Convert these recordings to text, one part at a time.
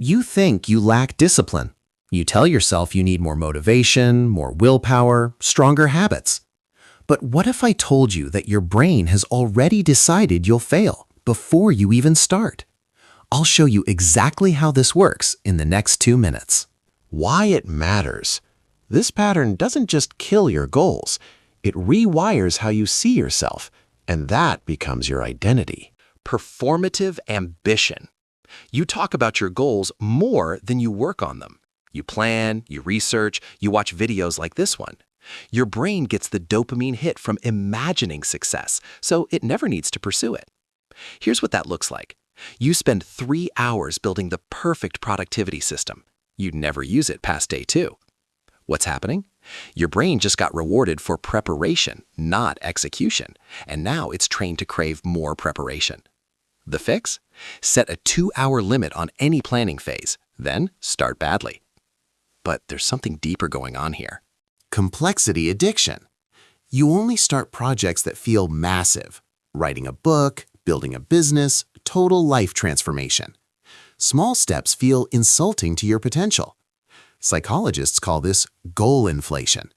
You think you lack discipline. You tell yourself you need more motivation, more willpower, stronger habits. But what if I told you that your brain has already decided you'll fail before you even start? I'll show you exactly how this works in the next 2 minutes. Why it matters. This pattern doesn't just kill your goals, it rewires how you see yourself, and that becomes your identity. Performative ambition. You talk about your goals more than you work on them. You plan, you research, you watch videos like this one. Your brain gets the dopamine hit from imagining success, so it never needs to pursue it. Here's what that looks like. You spend 3 hours building the perfect productivity system. You'd never use it past day 2. What's happening? Your brain just got rewarded for preparation, not execution, and now it's trained to crave more preparation. The fix? Set a 2-hour limit on any planning phase, then start badly. But there's something deeper going on here. Complexity addiction. You only start projects that feel massive. Writing a book, building a business, total life transformation. Small steps feel insulting to your potential. Psychologists call this goal inflation.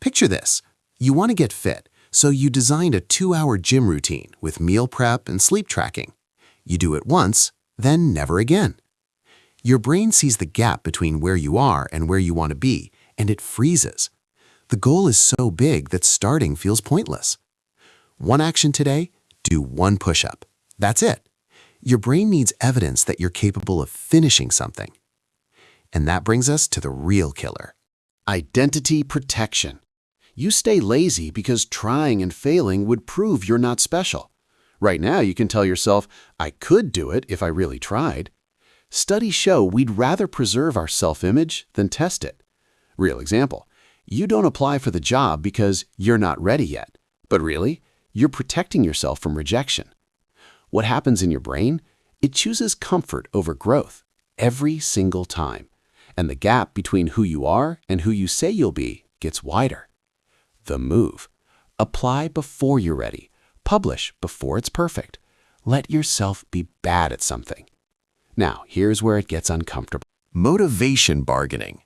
Picture this. You want to get fit, so you designed a 2-hour gym routine with meal prep and sleep tracking. You do it once, then never again. Your brain sees the gap between where you are and where you want to be, and it freezes. The goal is so big that starting feels pointless. One action today, do 1 push-up. That's it. Your brain needs evidence that you're capable of finishing something. And that brings us to the real killer. Identity protection. You stay lazy because trying and failing would prove you're not special. Right now, you can tell yourself, I could do it if I really tried. Studies show we'd rather preserve our self-image than test it. Real example, you don't apply for the job because you're not ready yet, but really, you're protecting yourself from rejection. What happens in your brain? It chooses comfort over growth every single time. And the gap between who you are and who you say you'll be gets wider. The move. Apply before you're ready. Publish before it's perfect. Let yourself be bad at something. Now, here's where it gets uncomfortable. Motivation bargaining.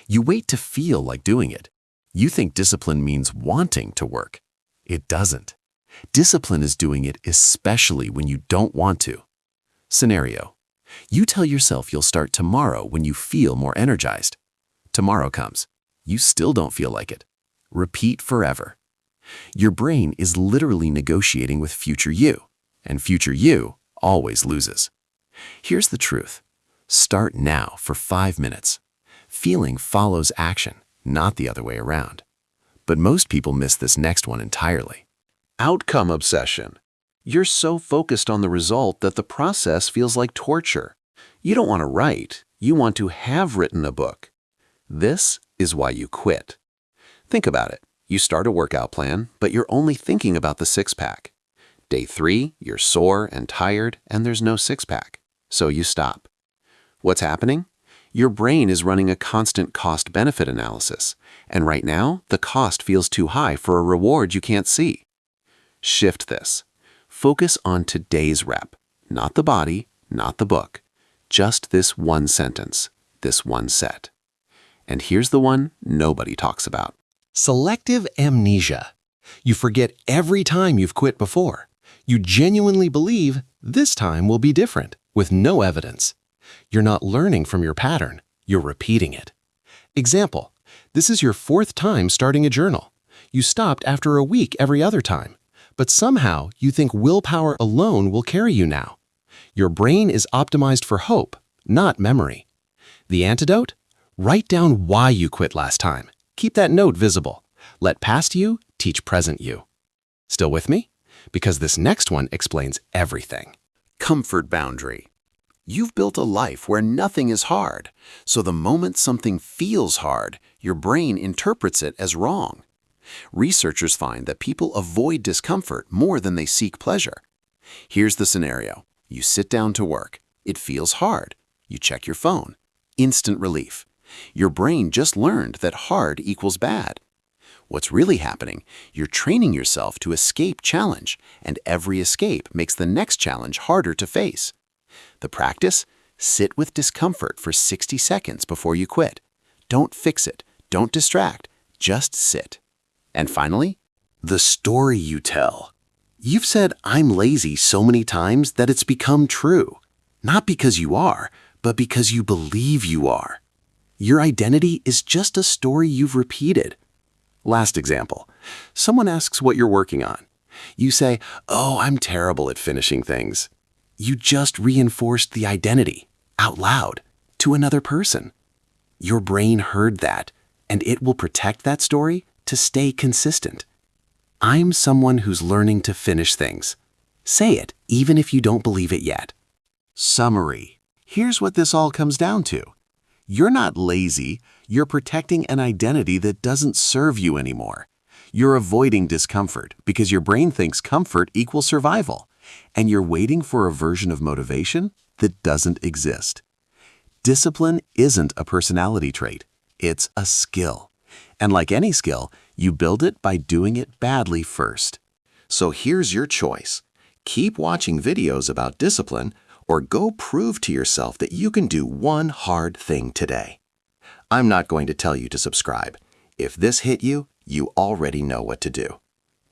You wait to feel like doing it. You think discipline means wanting to work. It doesn't. Discipline is doing it especially when you don't want to. Scenario. You tell yourself you'll start tomorrow when you feel more energized. Tomorrow comes. You still don't feel like it. Repeat forever. Your brain is literally negotiating with future you, and future you always loses. Here's the truth. Start now for 5 minutes. Feeling follows action, not the other way around. But most people miss this next one entirely. Outcome obsession. You're so focused on the result that the process feels like torture. You don't want to write, you want to have written a book. This is why you quit. Think about it. You start a workout plan, but you're only thinking about the 6-pack. Day 3, you're sore and tired, and there's no 6-pack. So you stop. What's happening? Your brain is running a constant cost-benefit analysis, and right now, the cost feels too high for a reward you can't see. Shift this. Focus on today's rep, not the body, not the book. Just this one sentence, this one set. And here's the one nobody talks about. Selective amnesia. You forget every time you've quit before. You genuinely believe this time will be different, with no evidence. You're not learning from your pattern, you're repeating it. Example, this is your 4th time starting a journal. You stopped after a week every other time. But somehow you think willpower alone will carry you now. Your brain is optimized for hope, not memory. The antidote? Write down why you quit last time. Keep that note visible. Let past you teach present you. Still with me? Because this next one explains everything. Comfort boundary. You've built a life where nothing is hard, so the moment something feels hard, your brain interprets it as wrong. Researchers find that people avoid discomfort more than they seek pleasure. Here's the scenario. You sit down to work. It feels hard. You check your phone. Instant relief. Your brain just learned that hard equals bad. What's really happening? You're training yourself to escape challenge, and every escape makes the next challenge harder to face. The practice? Sit with discomfort for 60 seconds before you quit. Don't fix it. Don't distract. Just sit. And finally, The story you tell. You've said, "I'm lazy" so many times that it's become true. Not because you are, but because you believe you are. Your identity is just a story you've repeated. Last example. Someone asks what you're working on. You say, "Oh, I'm terrible at finishing things." You just reinforced the identity, out loud, to another person. Your brain heard that, and it will protect that story to stay consistent. I'm someone who's learning to finish things. Say it, even if you don't believe it yet. Summary. Here's what this all comes down to. You're not lazy. You're protecting an identity that doesn't serve you anymore. You're avoiding discomfort because your brain thinks comfort equals survival, and you're waiting for a version of motivation that doesn't exist. Discipline isn't a personality trait. It's a skill. And like any skill, you build it by doing it badly first. So here's your choice. Keep watching videos about discipline, or go prove to yourself that you can do one hard thing today. I'm not going to tell you to subscribe. If this hit you, you already know what to do.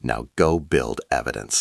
Now go build evidence.